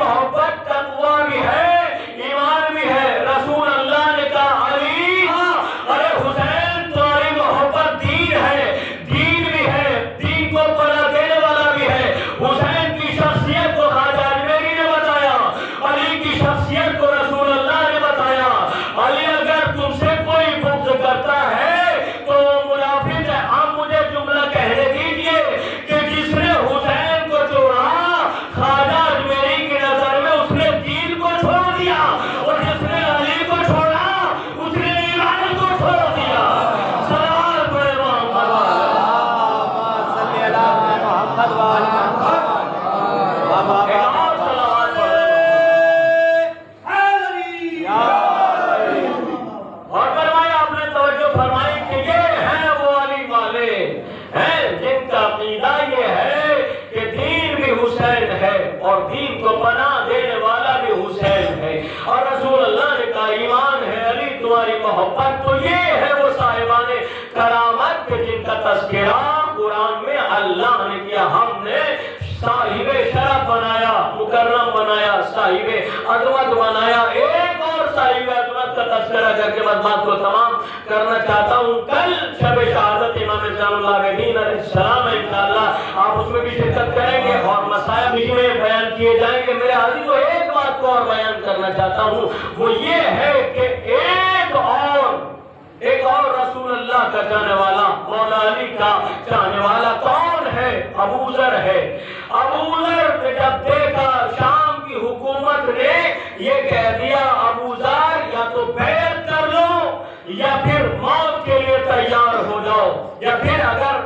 محبت تقویٰ بھی ہے، ایمان بھی ہے۔ رسول اللہ نے کہا علی ارے حسین تمہاری محبت دین ہے، دین بھی ہے، دین کو پناہ دینے والا بھی ہے۔ حسین کی شخصیت کو خواجہ اجمیری نے بتایا، علی کی شخصیت کو رسول اللہ نے بتایا۔ علی اگر تم سے کوئی بغض کرتا ہے تو وہ منافق ہے۔ اب مجھے جملہ کہنے دیجئے کہ جس نے حسین کو چھوڑا خواجہ اجمیری کی نظر میں اس نے دین کو چھوڑ دیا، اور جس نے علی کو چھوڑا اس نے ایمان کو چھوڑ دیا۔ صلوات پڑھے محمد صلی اللہ محمد وآل محمد۔ اور فرمایا، آپ نے توجہ فرمائی کہ یہ ہیں وہ علی والے ہیں جن کا عقیدہ یہ ہے کہ دین بھی حسین ہے اور دین کو پناہ دینے والا بھی حسین ہے۔ اور رسول اللہ نے کہا ایمان ہے علی تمہاری محبت، تو یہ ہے وہ صاحبان کرامت کے جن کا تذکرہ قرآن میں اللہ نے کیا۔ ہم نے صاحب شرف بنایا، مکرم بنایا، صاحب عظمت بنایا۔ ایک اور صاحب عظمت کا تذکرہ کر کے بات کو تمام کرنا چاہتا ہوں۔ کل شب شہادت امام زین العابدین علیہ السلام ہے، انشاءاللہ آپ اس میں بھی شرکت کریں گے اور مسائل بھی میں بیان کیے جائیں گے۔ میرے عزیزو ایک بات کو اور بیان کرنا چاہتا ہوں، وہ یہ ہے کہ ایک اور رسول اللہ کا چاہنے والا، مولا علی کا چاہنے والا کون ہے؟ ابو ذر ہے۔ ابو ذر نے جب دیکھا شام کی حکومت نے یہ کہہ دیا ابو ذر یا تو بیعت کر لو یا پھر موت کے لیے تیار ہو جاؤ، یا پھر اگر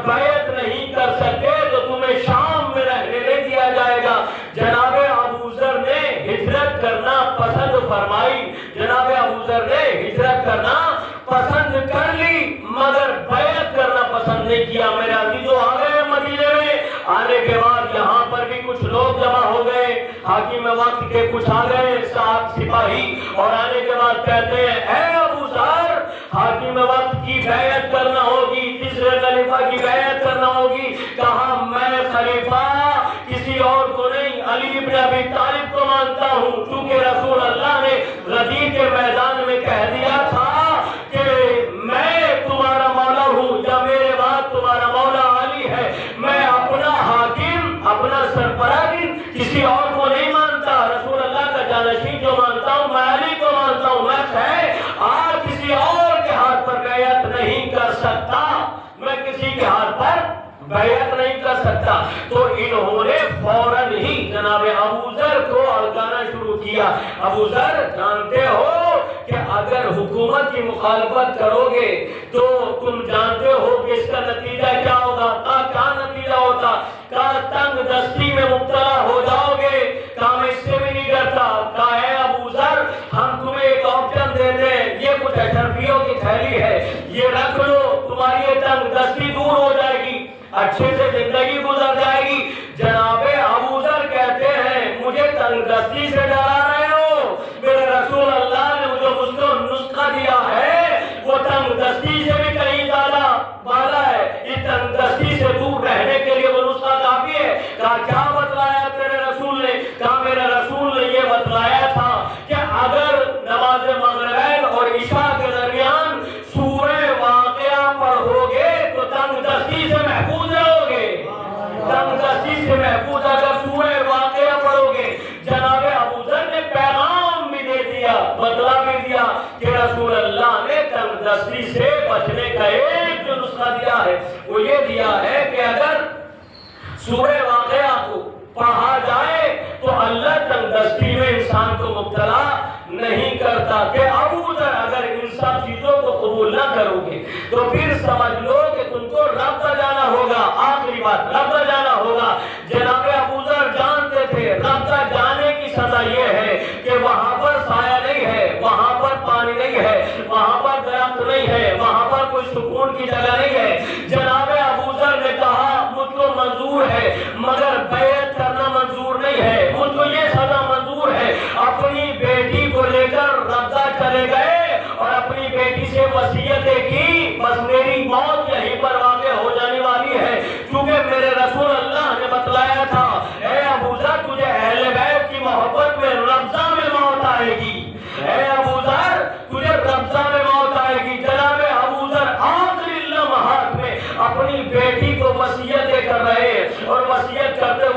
بیعت نہیں کر سکتے تو تمہیں شام میں رہنے نہیں دیا جائے گا۔ جناب ابو ذر نے ہجرت کرنا پسند فرمائی، جناب ابو ذر نے ہجرت کرنا پسند کر لی مگر بیعت کرنا پسند نہیں کیا۔ میرے عزیزو آ گئے مدینے میں، آنے کے بعد یہاں پر بھی کچھ لوگ جمع ہو گئے، حاکم وقت کے کچھ آ گئے ساتھ سپاہی، اور آنے کے بعد کہتے ہیں اے ابو ذر حاکم وقت کی بیعت کرنا ہوگی، تیسرے خلیفہ کی بیعت کرنا ہوگی۔ کہا میں خلیفہ کسی اور کو نہیں علی بن ابی طالب کو مانتا ہوں، چونکہ رسول اللہ نے غدیر کے میدان میں کہہ دیا تھا کہ میں تمہارا مولا ہوں یا میرے بعد تمہارا مولا علی ہے، میں اپنا حاکم اپنا سرپرست کسی اور کو نہیں مانتا، رسول اللہ کا جانشین جو مانتا ہوں میں علی کو مانتا ہوں۔ میں آج کسی اور کے ہاتھ پر بیعت نہیں کر سکتا، میں کسی کے ہاتھ پر بیعت نہیں کر سکتا۔ تو انہوں نے فوراً ہی جناب ابو ذر کو الگانا شروع کیا۔ ابو ذر جانتے ہو کہ اگر حکومت کی مخالفت کرو گے تو تم جانتے ہو کہ اس کا نتیجہ کیا ہوگا۔ کیا نتیجہ ہوتا؟ تنگ دستی میں مبتلا ہو جاؤ گے۔ میں اس سے بھی نہیں ڈرتا۔ کہا اے ابو ذر ہم تمہیں ایک آپشن دیتے ہیں، یہ کچھ اشرفیوں کی تھیلی ہے، یہ رکھ لو، تمہاری یہ تنگ دستی دور ہو جائے گی، اچھے سے زندگی گزر جائے گی۔ جناب ابو ذر کہتے ہیں مجھے تنگ دستی سے ڈرا رہے ہو، میرے رسول اللہ نے مجھے نسخہ دیا ہے وہ تنگ دستی سے بھی کہیں زیادہ بالا ہے، اس تنگ دستی سے دور رہنے کے لیے وہ نسخہ کافی ہے۔ کہا کیا بتلایا تیرے رسول نے؟ کہا میرے رسول نے یہ بتلایا تھا کہ اگر نماز مغرب اور عشاء کے درمیان سورہ واقعہ پڑھو گے تو تنگ دستی سے محفوظ رہو گے، تنگ دستی سے محفوظ اگر سورہ واقعہ پڑھو گے۔ جناب ابو ذر نے پیغام بھی دے دیا، بدلا بھی دیا کہ رسول اللہ نے تنگ دستی سے بچنے کا ایک جو نسخہ دیا ہے وہ یہ دیا ہے کہ اگر سورہ واقعہ کو پڑھا جائے تو اللہ تنگ دستی میں انسان کو مبتلا نہیں کرتا۔ کہ ابو ذر اگر ان سب چیزوں کو قبول نہ کرو گے تو پھر سمجھ لو کہ تم کو ربطہ جانا ہوگا۔ آخری بات ربطہ جانا ہوگا۔ جناب ابو ذر جانتے تھے ربطہ جانے کی سزا یہ ہے کہ وہاں پر سایہ نہیں ہے، وہاں پر پانی نہیں ہے، وہاں پر درخت نہیں ہے، وہاں پر کوئی سکون کی جگہ نہیں ہے۔ جناب ابو ذر نے کہا مجھ کو منظور ہے مگر بیعت کرنا منظور نہیں ہے، مجھ کو یہ سزا منظور ہے۔ اپنی بیٹی کو لے کر ربضہ چلے گئے اور اپنی بیٹی سے وصیتیں کی بس میری موت یہیں پر واقع ہو جانے والی ہے، کیونکہ میرے رسول اللہ نے بتلایا تھا اے ابو ذر تجھے اہل بیت کی بیٹی کو وصیتیں کر رہے اور وصیت کرتے